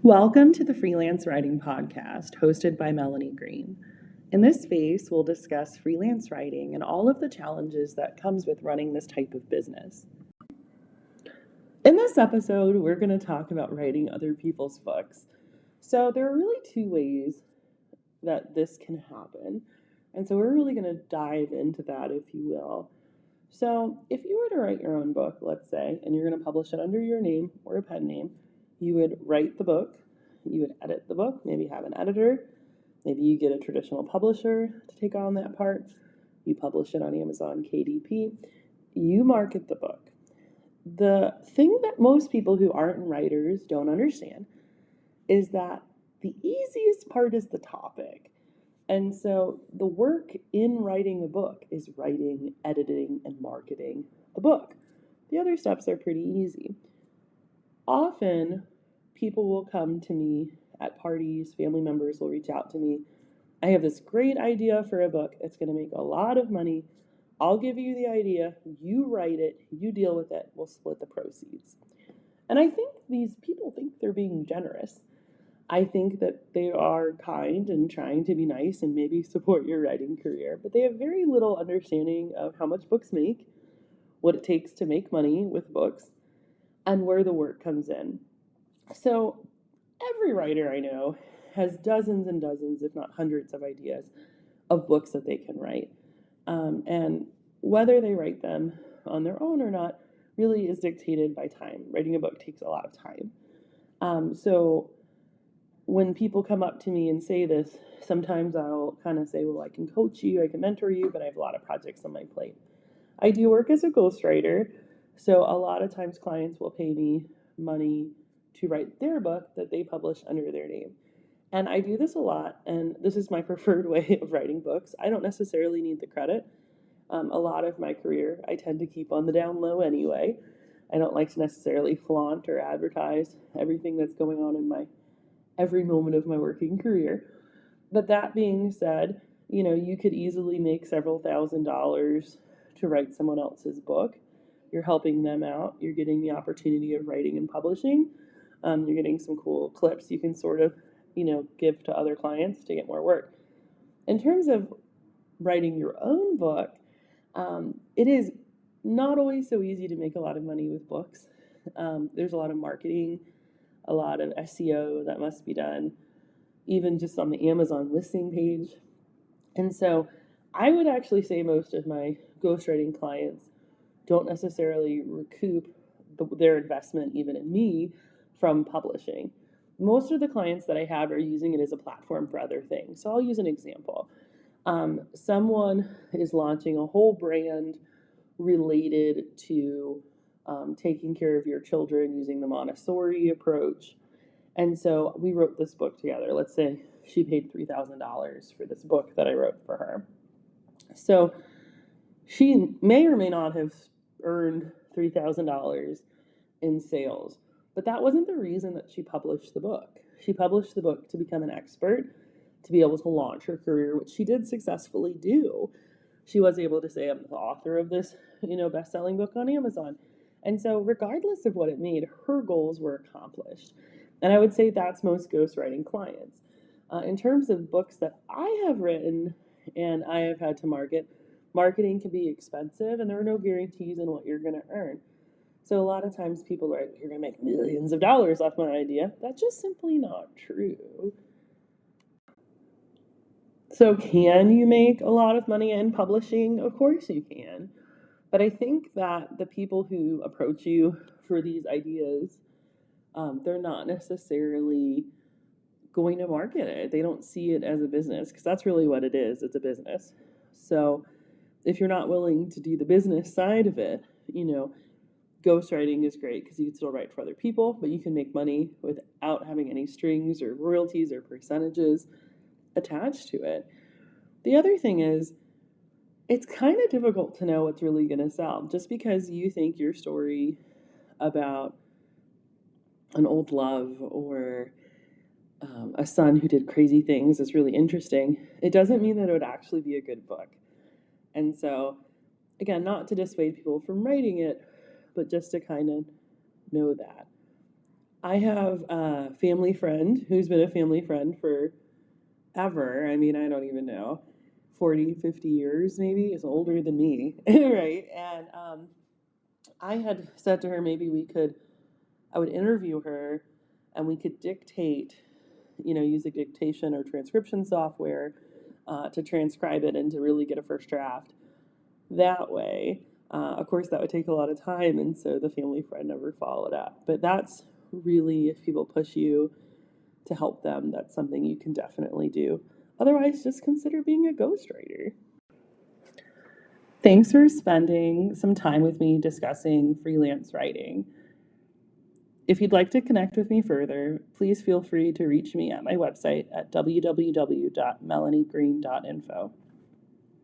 Welcome to the Freelance Writing Podcast, hosted by Melanie Green. In this space, we'll discuss freelance writing and all of the challenges that comes with running this type of business. In this episode, we're going to talk about writing other people's books. So there are really two ways that this can happen. And so we're really going to dive into that, if you will. So if you were to write your own book, let's say, and you're going to publish it under your name or a pen name, you would write the book, you would edit the book, maybe have an editor, maybe you get a traditional publisher to take on that part, you publish it on Amazon KDP, you market the book. The thing that most people who aren't writers don't understand is that the easiest part is the topic. And so the work in writing a book is writing, editing, and marketing the book. The other steps are pretty easy. Often, people will come to me at parties, family members will reach out to me. I have this great idea for a book. It's going to make a lot of money. I'll give you the idea. You write it. You deal with it. We'll split the proceeds. And I think these people think they're being generous. I think that they are kind and trying to be nice and maybe support your writing career, but they have very little understanding of how much books make, what it takes to make money with books, and where the work comes in. So every writer I know has dozens and dozens, if not hundreds of ideas of books that they can write. And whether they write them on their own or not really is dictated by time. Writing a book takes a lot of time. So when people come up to me and say this, sometimes I'll kind of say, well, I can coach you, I can mentor you, but I have a lot of projects on my plate. I do work as a ghostwriter, so a lot of times clients will pay me money to write their book that they publish under their name. And I do this a lot, and this is my preferred way of writing books. I don't necessarily need the credit. A lot of my career, I tend to keep on the down low anyway. I don't like to necessarily flaunt or advertise everything that's going on in every moment of my working career. But that being said, you could easily make several $1,000s to write someone else's book. You're helping them out. You're getting the opportunity of writing and publishing. You're getting some cool clips you can sort of, give to other clients to get more work. In terms of writing your own book, it is not always so easy to make a lot of money with books. There's a lot of marketing, a lot of SEO that must be done, even just on the Amazon listing page. And so I would actually say most of my ghostwriting clients don't necessarily recoup their investment, even in me, from publishing. Most of the clients that I have are using it as a platform for other things. So I'll use an example. Someone is launching a whole brand related to taking care of your children using the Montessori approach. And so we wrote this book together. Let's say she paid $3,000 for this book that I wrote for her. So she may or may not have earned $3,000 in sales, but that wasn't the reason that she published the book. She published the book to become an expert, to be able to launch her career, which she did successfully do. She was able to say, I'm the author of this, best-selling book on Amazon. And so regardless of what it made, her goals were accomplished. And I would say that's most ghostwriting clients. In terms of books that I have written and I have had to market, marketing can be expensive and there are no guarantees in what you're going to earn. So a lot of times people are like, you're going to make millions of dollars off my idea. That's just simply not true. So can you make a lot of money in publishing? Of course you can. But I think that the people who approach you for these ideas, they're not necessarily going to market it. They don't see it as a business, because that's really what it is. It's a business. So if you're not willing to do the business side of it, ghostwriting is great because you can still write for other people, but you can make money without having any strings or royalties or percentages attached to it. The other thing is, it's kind of difficult to know what's really going to sell. Just because you think your story about an old love or a son who did crazy things is really interesting, it doesn't mean that it would actually be a good book. And so, again, not to dissuade people from writing it, but just to kind of know that. I have a family friend who's been a family friend forever. I mean, I don't even know, 40, 50 years maybe, is older than me, right? And I had said to her I would interview her and we could dictate, use a dictation or transcription software to transcribe it and to really get a first draft that way. Of course, that would take a lot of time, and so the family friend never followed up. But that's really, if people push you to help them, that's something you can definitely do. Otherwise, just consider being a ghostwriter. Thanks for spending some time with me discussing freelance writing. If you'd like to connect with me further, please feel free to reach me at my website at www.melaniegreen.info.